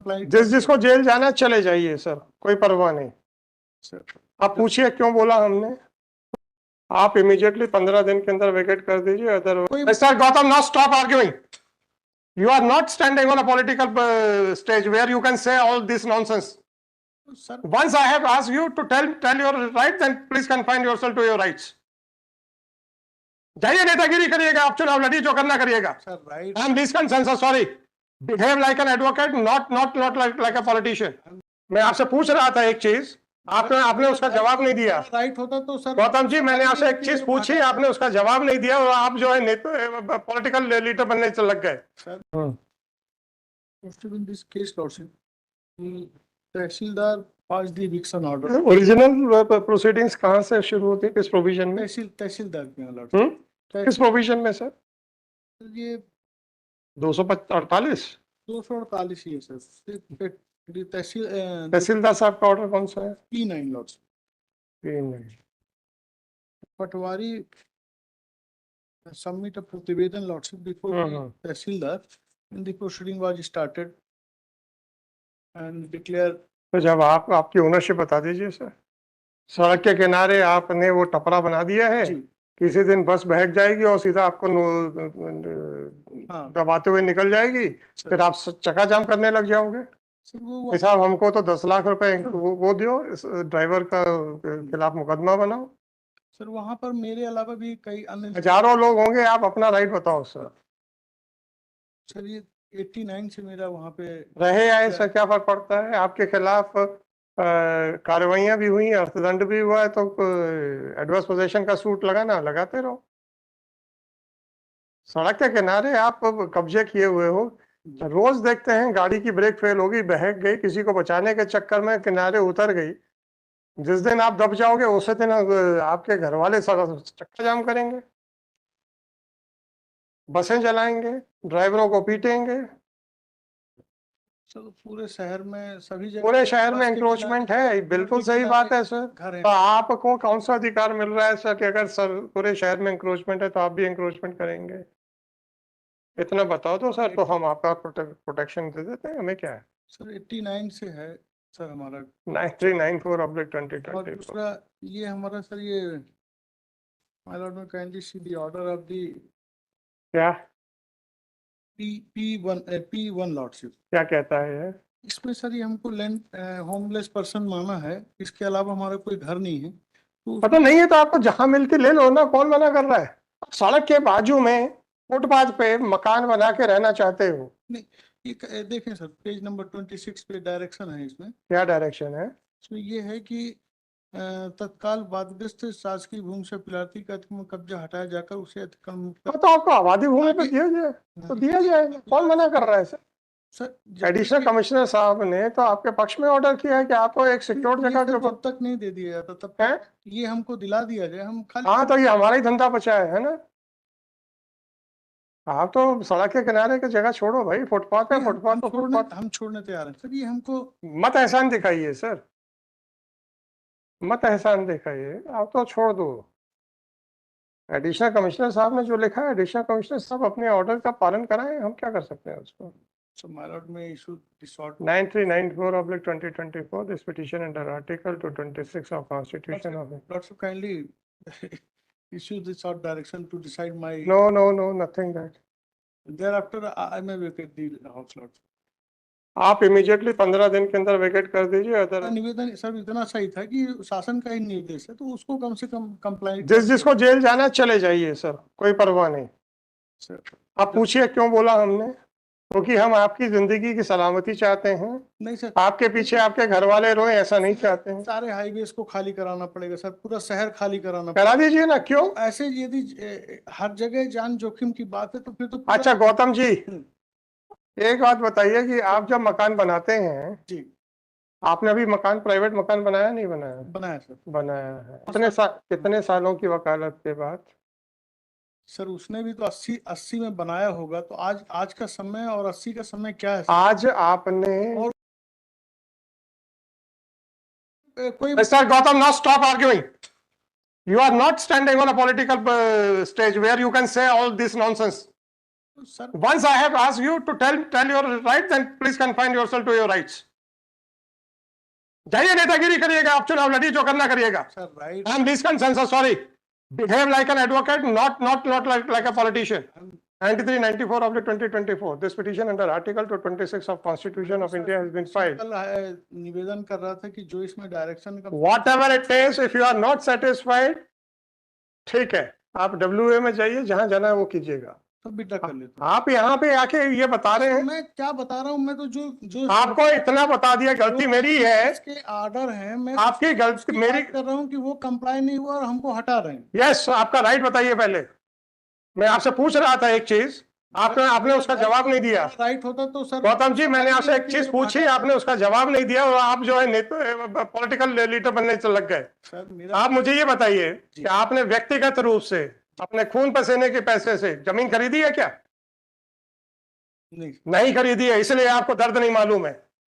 जिसको जेल जाना है चले जाइए सर, कोई परवाह नहीं सर। आप पूछिए क्यों बोला हमने। आप इमीडिएटली 15 दिन के अंदर वेकेट कर दीजिए, other sir Gautam now stop arguing. You are not standing on a political stage where you can say all this nonsense. Sir, once I have asked you to tell your rights, then please confine yourself to your rights. जाइए नेतागिरी करिएगा, आप चुनाव लड़िए, जो करना करिएगा। Sir, right. I am least concerned, sir. Sorry. Behave like an advocate, not like a politician. मैं आपसे पूछ रहा था एक चीज, आपने उसका जवाब नहीं दिया। राइट होता तो सर गौतम जी, मैंने आपसे एक चीज पूछी, आपने उसका जवाब नहीं दिया और आप जो है पॉलिटिकल लीडर बनने से लग गए। तहसीलदार पास दी इविक्शन ऑर्डर। ओरिजिनल प्रोसीडिंग्स कहाँ से शुरू होती है, किस प्रोविजन में? तहसीलदार के अलर्ट। किस प्रोविजन में सर? ये 248 ही है सर। तहसीलदार साहब का ऑर्डर कौन सा है? P9 Lord's. P9 पटवारी सबमिट अ प्रतिवेदन lordship before tehsildar in the proceeding was started and declare. तो जब आपकी ओनरशिप बता दीजिए सर। सड़क के किनारे आपने वो टपरा बना दिया है, किसी दिन बस बहक जाएगी और सीधा आपको दबाते हुए निकल जाएगी, फिर आप चक्का जाम करने लग जाओगे। साहब हमको तो 10 लाख रुपए वो दियो, ड्राइवर का खिलाफ मुकदमा बनाओ। सर वहां पर मेरे अलावा भी कई अन्य हजारों लोग होंगे, आप अपना राइट बताओ सर। सर ये 89 से मेरा वहां पे रहे आए सर, क्या फर्क पड़ता है? आपके खिलाफ कार्रवाइयां भी हुई, अर्थदंड भी हुआ है, तो एडवर्स पोजीशन का सूट लगाते रहो। सड़क के किनारे आप कब्जे किए हुए हो, रोज देखते हैं गाड़ी की ब्रेक फेल होगी, बहक गई, किसी को बचाने के चक्कर में किनारे उतर गई। जिस दिन आप दब जाओगे उसी दिन आपके घर वाले चक्का जाम करेंगे, बसें जलाएंगे, ड्राइवरों को पीटेंगे। सर पूरे शहर में सभी जगह पूरे शहर में एंक्रोचमेंट है, बिल्कुल सही बात है सर। तो आपको कौन सा अधिकार मिल रहा है सर कि अगर सर पूरे शहर में एंक्रोचमेंट है तो आप भी एंक्रोचमेंट करेंगे? इतना बताओ तो सर, तो हम आपका प्रोटेक्शन दे देते हैं, हमें क्या है सर। 89 से है सर हमारा 9394/2020। और दूसरा ये हमारा सर ये माय लॉर्ड में kindly see the order of the क्या P1 लॉर्डशिप क्या कहता है इसमें सर? ये हमको लैंड होमलेस पर्सन माना है, इसके अलावा हमारा कोई घर नहीं है। तो पता नहीं है तो आपको जहां मिलती ले लो ना, कौन मना कर रहा है? सड़क के बाजू में फुटपाथ पे मकान बना के रहना चाहते हो? नहीं, ये देखें सर, पेज नंबर 26 पे डायरेक्शन है। इसमें क्या डायरेक्शन है? इसमें ये है कि तत्काल वादग्रस्त शासकीय भूमि से पिलाती का कब्जा हटाया जाकर उसे अतिक्रमण मुक्त। तो आपको आबादी भूमि पे दिया जाए तो दिया जाएगा, कौन मना कर रहा है सर? सर एडिशनल कमिश्नर साहब ने तो आपके पक्ष में ऑर्डर किया है कि आपको एक सिक्योर जगह के तब तक नहीं दे दिया जाता, तब है ये हमको दिला दिया जाए, हम खाली। हाँ तो ये हमारा ही धंधा बचा है ना। आप तो सड़क के किनारे की जगह छोड़ो भाई, फुटपाथ है, फुटपाथ तो फुटपाथ हम छोड़ने तैयार हैं सर। ये हमको मत एहसान दिखाइए सर, मत एहसान दिखाइए, आप तो छोड़ दो। एडिशनल कमिश्नर साहब ने जो लिखा है, एडिशनल कमिश्नर साहब अपने ऑर्डर का पालन कराएं, हम क्या कर सकते हैं उसको। So my lord may issue this order 9394/2024 this petition under article 226 of constitution of Lord so kindly issue this order direction to decide my no nothing that thereafter I may vacate the house lord। आप immediately 15 दिन के अंदर vacate कर दीजिए। Other निवेदन sir इतना सही था कि शासन का ही निर्देश है, तो उसको कम से कम कंप्लाई जिसको जेल जाना चले जाइए सर, कोई परवाह नहीं सर। आप पूछिए क्यों बोला हमने, क्योंकि हम आपकी जिंदगी की सलामती चाहते हैं। नहीं सर, आपके पीछे आपके घर वाले रोए ऐसा नहीं चाहते हैं। सारे हाईवेज को खाली कराना पड़ेगा सर, पूरा शहर खाली करा दीजिए ना। क्यों ऐसे? यदि हर जगह जान जोखिम की बात है तो फिर तो अच्छा गौतम जी एक बात बताइए कि आप जब मकान बनाते हैं जी, आपने अभी मकान प्राइवेट मकान बनाया नहीं बनाया? बनाया सर, बनाया है। कितने सालों की वकालत के बाद? सर उसने भी तो 80 में बनाया होगा, तो आज का समय और 80 का समय क्या है सर? आज आपने और कोई sir Gautam now stop arguing. You are not standing on a political stage where you can say all this nonsense. Sir Once I have asked you to tell your right, then please confine yourself to your rights. जाइए नेतागिरी करिएगा, आप चुनाव लड़िए, जो करना करिएगा. Sir right, I am least concerned, sir, sorry. Behave like an advocate, not like a politician. 9394 of the 2024. This petition under Article 226 of Constitution of India has been filed. कल निवेदन कर रहा था कि जो इसमें डायरेक्शन का Whatever it is, if you are not satisfied, ठीक है, आप WA में जाइए, जहां जाना है वो कीजिएगा. तो बिटा कर लेते आप यहाँ पे आके ये बता रहे हैं. मैं क्या बता रहा हूँ, मैं तो जो आपको इतना बता दिया, गलती मेरी है, इसके ऑर्डर है, मैं आपकी गलती मेरी कर रहा हूँ कि वो कंप्लाई नहीं हुआ और हमको हटा रहे हैं. यस, आपका राइट बताइए. पहले मैं आपसे पूछ रहा था एक चीज, आपने उसका जवाब नहीं दिया. राइट होता तो सर गौतम जी, मैंने आपसे एक चीज पूछी, आपने उसका जवाब नहीं दिया और आप जो है पॉलिटिकल लीडर बनने लग गए. आप मुझे ये बताइए कि आपने व्यक्तिगत रूप से अपने खून पसीने के पैसे से जमीन खरीदी है क्या? नहीं खरीदी है, इसलिए आपको दर्द नहीं मालूम है.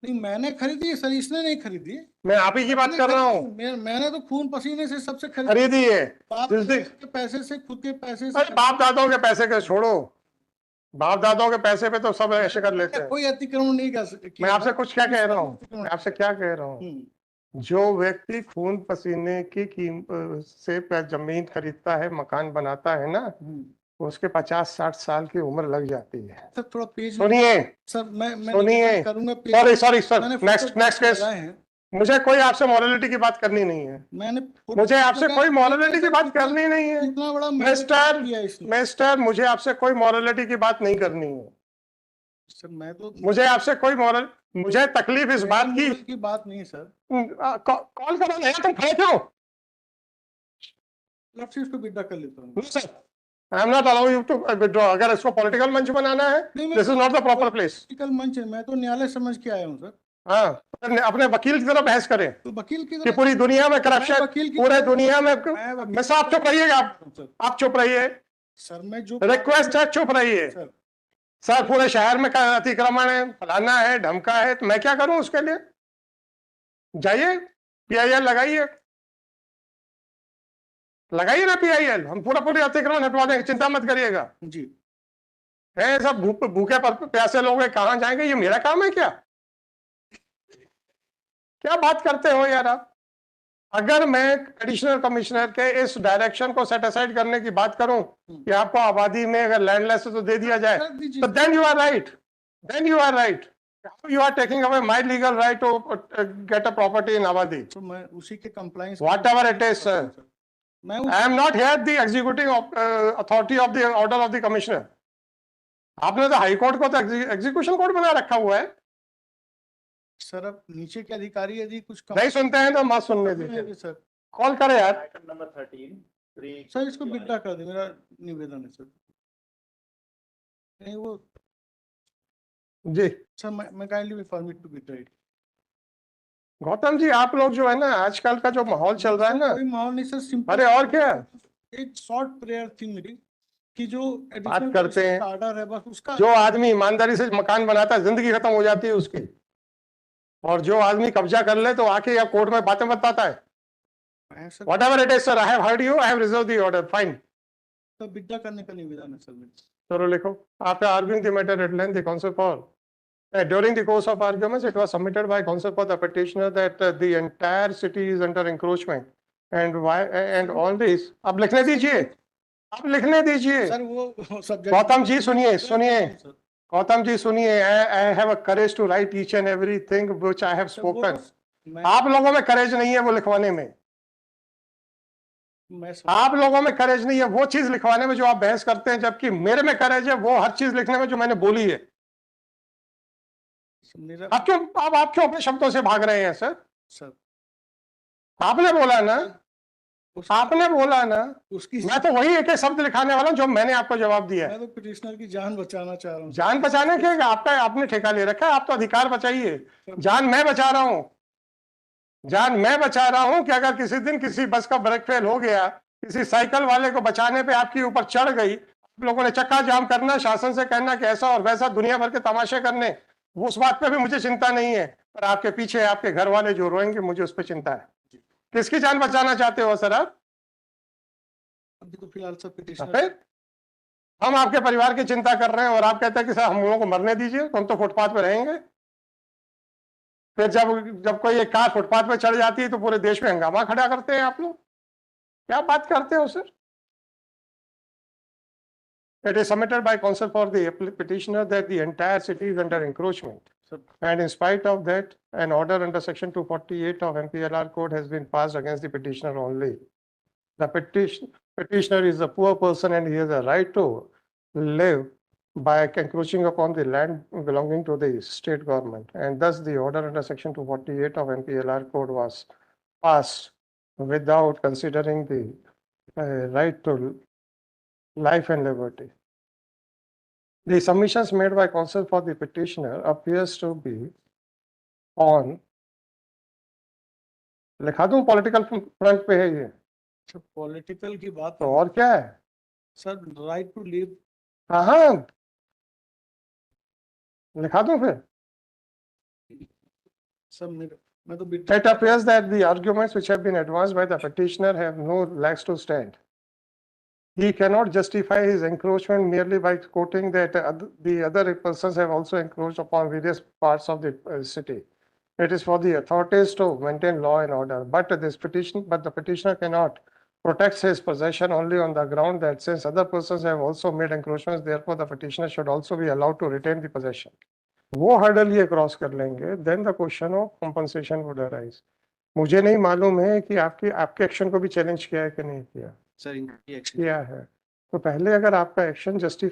नहीं, मैंने खरीदी है सर, इसने नहीं खरीदी. मैं आप ही की बात कर रहा हूँ. मैंने तो खून पसीने से सबसे खरीदी है. बाप के पैसे से, खुद के पैसे से. बाप दादाओं के पैसे के छोड़ो, बाप दादाओं के पैसे पे तो सब ऐसे कर लेते हैं. कोई अतिक्रमण नहीं कर सकते. मैं आपसे कुछ क्या कह रहा हूँ, मैं आपसे क्या कह रहा हूँ, जो व्यक्ति खून पसीने की से जमीन खरीदता है, मकान बनाता है ना, उसके 50-60 साल की उम्र लग जाती है. सर थोड़ा पेज सुनिए सर, मैं सुनिए, करूंगा. Sorry sir, next case. मुझे कोई आपसे मॉरलिटी की बात करनी नहीं है. मुझे आपसे कोई मॉरलिटी की बात करनी नहीं है. इतना बड़ा मिस्टर, मुझे आपसे कोई मॉरलिटी की बात नहीं करनी है सर. मैं तो मुझे आपसे कोई मुझे तकलीफ इस बात की बात नहीं है सर. कॉल करो ना, तुम खड़े क्यों? इसको विड्रॉ कर लेता हूँ sir. I am not allowing you to withdraw. अगर इसको पॉलिटिकल मंच बनाना है, this is not the proper place. Political मंच है, मैं तो न्यायालय समझ के आया हूँ सर. हाँ, अपने वकील की तरह बहस करें. तो वकील की कि पूरी दुनिया में करप्शन, पूरे दुनिया में. मैं साहब आप चुप रहिएगा, आप चुप रहिए सर. मैं जो रिक्वेस्ट है, चुप रहिए सर. पूरे शहर में अतिक्रमण है, फलाना है, ढमका है, तो मैं क्या करूं उसके लिए? जाइए PIL लगाइए ना PIL, हम पूरी अतिक्रमण हटवा देंगे, चिंता मत करिएगा जी. है सब भूखे प्यासे लोग कहाँ जाएंगे? ये मेरा काम है क्या? क्या बात करते हो यार आप? अगर मैं एडिशनल कमिश्नर के इस डायरेक्शन को सेट असाइड करने की बात करूं कि आपको आबादी में अगर लैंडलेस है तो दे दिया जाए, तो then you are right. You are taking away my legal right to get a property in आबादी. तो मैं उसी के compliance. Whatever it is, sir. I am not here the executing authority of the order of the commissioner. आपने तो high court को तो execution court बना रखा हुआ है सर. अब नीचे के अधिकारी यदि कुछ नहीं सुनते हैं तो मत सुनने दीजिए सर. कॉल करें यार. आइटम नंबर 13 सर, इसको विड्रॉ कर दे, मेरा निवेदन है सर. नहीं वो जी सर, मैं kindly permit to withdraw it. Gautam ji, आप लोग जो है ना, आजकल का जो माहौल चल रहा है ना, कोई माहौल नहीं सर. सिंपल. अरे और क्या, एक शॉर्ट प्रेयर थी मेरी कि जो बात करते हैं, ऑर्डर है बस उसका. जो आदमी ईमानदारी से मकान बनाता है, जिंदगी खत्म हो जाती है उसकी. और जो आदमी कब्जा कर ले तो आके या कोर्ट में बातें बताता है. Whatever it is, sir, I have heard you. I have reserved the order. Fine. तो विड्रॉ करने का निवेदन है सर. चलो लिखो. After arguing the matter at length, the counsel for during the course of arguments, it was submitted by counsel for the petitioner that the entire city is under encroachment and why and all this. अब लिखने दीजिए, अब लिखने दीजिए. Sir वो subject. Gautam ji सुनिए, गौतम जी सुनिए. I have a courage to write each and everything which I have spoken. आप लोगों में करेज नहीं है वो लिखवाने में. आप लोगों में करेज नहीं है वो चीज लिखवाने में जो आप बहस करते हैं, जबकि मेरे में करेज है वो हर चीज लिखने में जो मैंने बोली है. आप क्यों अपने शब्दों से भाग रहे हैं सर? आपने बोला ना, उसकी मैं तो वही एक शब्द लिखाने वाला हूं जो मैंने आपको जवाब दिया है. मैं तो पिटिशनर की जान बचाना चाह रहा हूं. जान बचाने के आपका आपने ठेका ले रखा है, आप तो अधिकार बचाइए. जान मैं बचा रहा हूं कि अगर किसी दिन किसी बस का ब्रेक फेल हो गया, किसी साइकिल वाले को बचाने पे आपके ऊपर चढ़ गई, आप लोगों ने चक्का जाम करना, शासन से कहना कि ऐसा और वैसा, दुनिया भर के तमाशे करने, वो उस बात पे भी मुझे चिंता नहीं है. पर आपके पीछे आपके घर वाले जो रोएंगे, मुझे उस पर चिंता है. किसकी जान बचाना चाहते हो सर आप? अभी तो फिलहाल सब पिटिशनर हम आपके परिवार की चिंता कर रहे हैं और आप कहते हैं कि सर हम लोगों को मरने दीजिए, तो हम तो फुटपाथ पे रहेंगे। फिर जब जब कोई एक कार फुटपाथ पे चढ़ जाती है तो पूरे देश में हंगामा खड़ा करते हैं आप लोग। क्या बात करते हो sir? It is submitted by counsel for the petitioner that the entire city is under encroachment. And in spite of that, an order under section 248 of MPLR code has been passed against the petitioner only. The petitioner is a poor person and he has a right to live by encroaching upon the land belonging to the state government. And thus the order under section 248 of MPLR code was passed without considering the right to life and liberty. The submissions made by counsel for the petitioner appears to be on, लिखा दूं political front पे है ये, political की बात तो और क्या है सर? Right to live. हाँ लिखा दूं फिर? सर मैं तो It appears that the arguments which have been advanced by the petitioner have no legs to stand. He cannot justify his encroachment merely by quoting that the other persons have also encroached upon various parts of the city. It is for the authorities to maintain law and order, but the petitioner cannot protect his possession only on the ground that since other persons have also made encroachments, therefore the petitioner should also be allowed to retain the possession. वो hurdle ये cross कर लेंगे, then the question of compensation would arise. मुझे नहीं मालूम है कि आपके एक्शन को भी चैलेंज किया है कि नहीं किया। Sir, in the action. किया है, तो पहले अगर आपका एक्शन जस्टिफाई